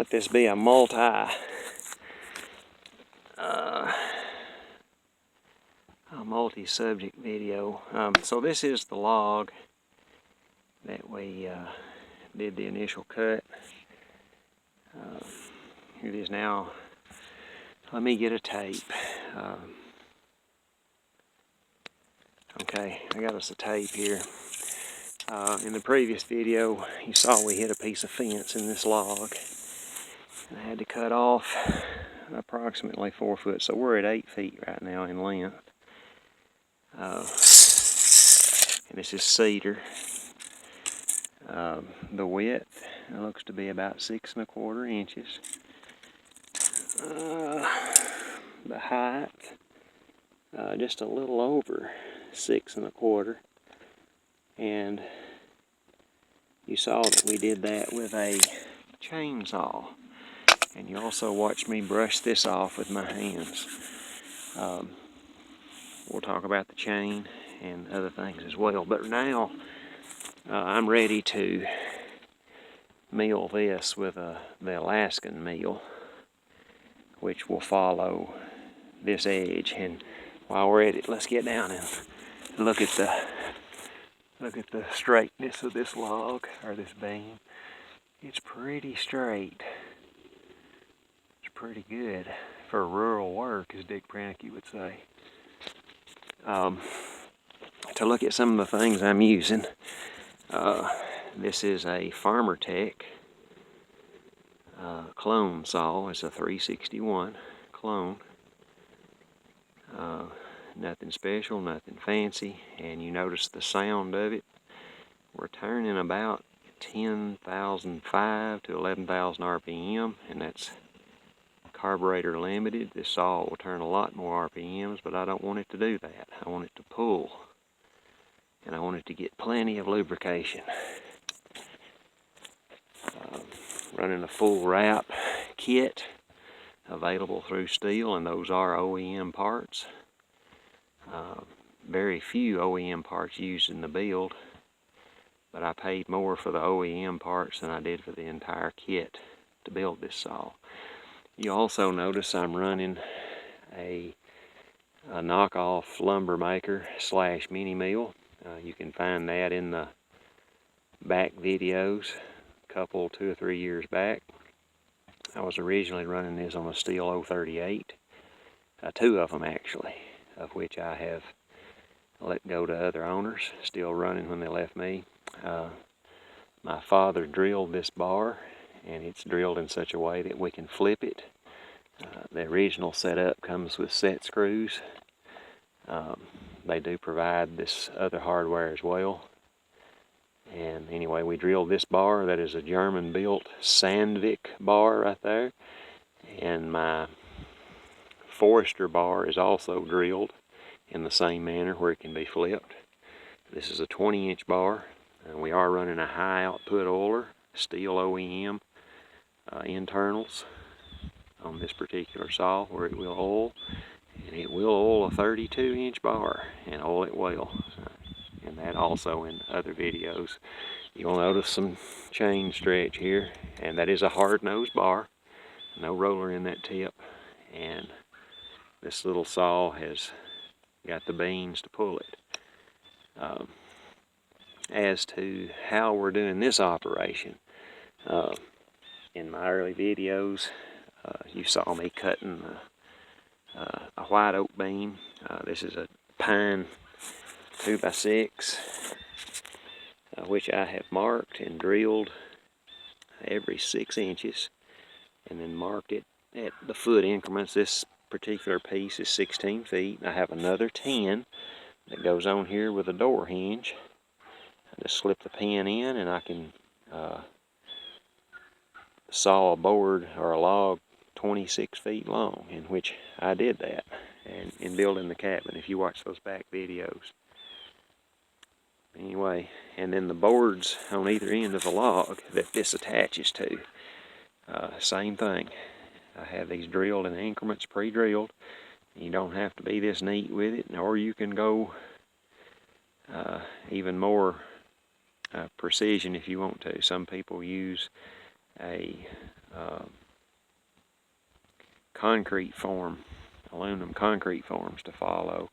let this be a multi-subject video. So this is the log that we did the initial cut. Here it is now. Let me get a tape. Okay, I got us a tape here. In the previous video, you saw we hit a piece of fence in this log. And I had to cut off approximately 4 foot, so we're at 8 feet right now in length. And this is cedar. The width looks to be about 6 1/4 inches. The height, just a little over 6 1/4. And you saw that we did that with a chainsaw. And you also watched me brush this off with my hands. We'll talk about the chain and other things as well. But now I'm ready to mill this with the Alaskan mill, which will follow this edge. And while we're at it, let's get down and look at the straightness of this log, or this beam. It's pretty straight. It's pretty good for rural work, as Dick Pranicky would say. To look at some of the things I'm using, this is a Farmer Tech clone saw. It's a 361 clone. Nothing special, nothing fancy, and you notice the sound of it. We're turning about 10,005 to 11,000 RPM, and that's carburetor limited. This saw will turn a lot more RPMs, but I don't want it to do that. I want it to pull, and I want it to get plenty of lubrication. Running a full wrap kit available through Steel, and those are OEM parts. Very few OEM parts used in the build, but I paid more for the OEM parts than I did for the entire kit to build this saw. You also notice I'm running a knockoff lumber maker / mini mill. You can find that in the back videos, a couple, 2 or 3 years back. I was originally running this on a Steel 038, 2 of them actually, of which I have let go to other owners, still running when they left me. My father drilled this bar, and it's drilled in such a way that we can flip it. The original setup comes with set screws. They do provide this other hardware as well. And anyway, we drilled this bar. That is a German-built Sandvik bar right there. And my Forester bar is also drilled in the same manner where it can be flipped. This is a 20-inch bar, and we are running a high output oiler, Steel OEM internals on this particular saw, where it will oil, and it will oil a 32-inch bar, and oil it well. And that also in other videos. You'll notice some chain stretch here, and that is a hard-nosed bar, no roller in that tip, and this little saw has got the beans to pull it. As to how we're doing this operation, in my early videos, you saw me cutting a white oak beam. This is a pine 2x6, which I have marked and drilled every 6 inches, and then marked it at the foot increments. This particular piece is 16 feet. I have another 10 that goes on here with a door hinge. I just slip the pin in, and I can saw a board or a log 26 feet long, in which I did that and in building the cabin, if you watch those back videos. Anyway, and then the boards on either end of the log that this attaches to, same thing. I have these drilled in increments, pre-drilled. You don't have to be this neat with it, or you can go even more precision if you want to. Some people use a concrete form, aluminum concrete forms to follow.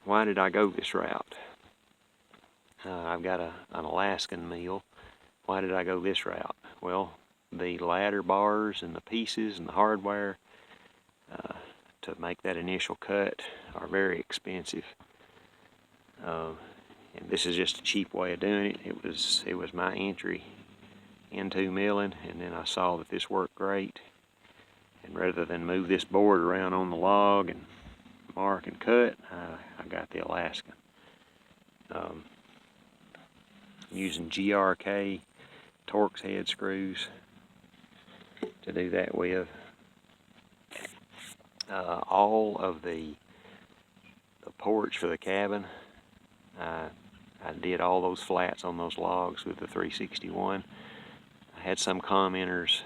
Why did I go this route? I've got an Alaskan mill. Why did I go this route? Well, the ladder bars and the pieces and the hardware to make that initial cut are very expensive. And this is just a cheap way of doing it. It was my entry into milling, and then I saw that this worked great. And rather than move this board around on the log and mark and cut, I got the Alaskan. Using GRK Torx head screws to do that with. All of the porch for the cabin, I did all those flats on those logs with the 361. I had some commenters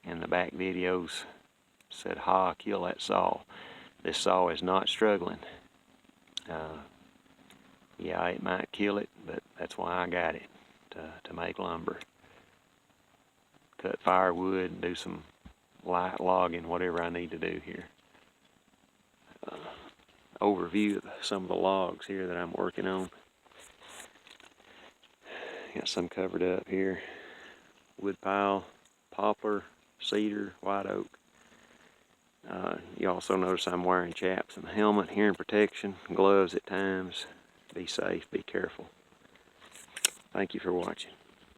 in the back videos said, "Ha, kill that saw. This saw is not struggling." Yeah, it might kill it, but that's why I got it, to make lumber. Cut firewood and do some light logging, whatever I need to do here. Overview of some of the logs here that I'm working on. Got some covered up here. Wood pile, poplar, cedar, white oak. You also notice I'm wearing chaps and a helmet, hearing protection, gloves at times. Be safe, be careful. Thank you for watching.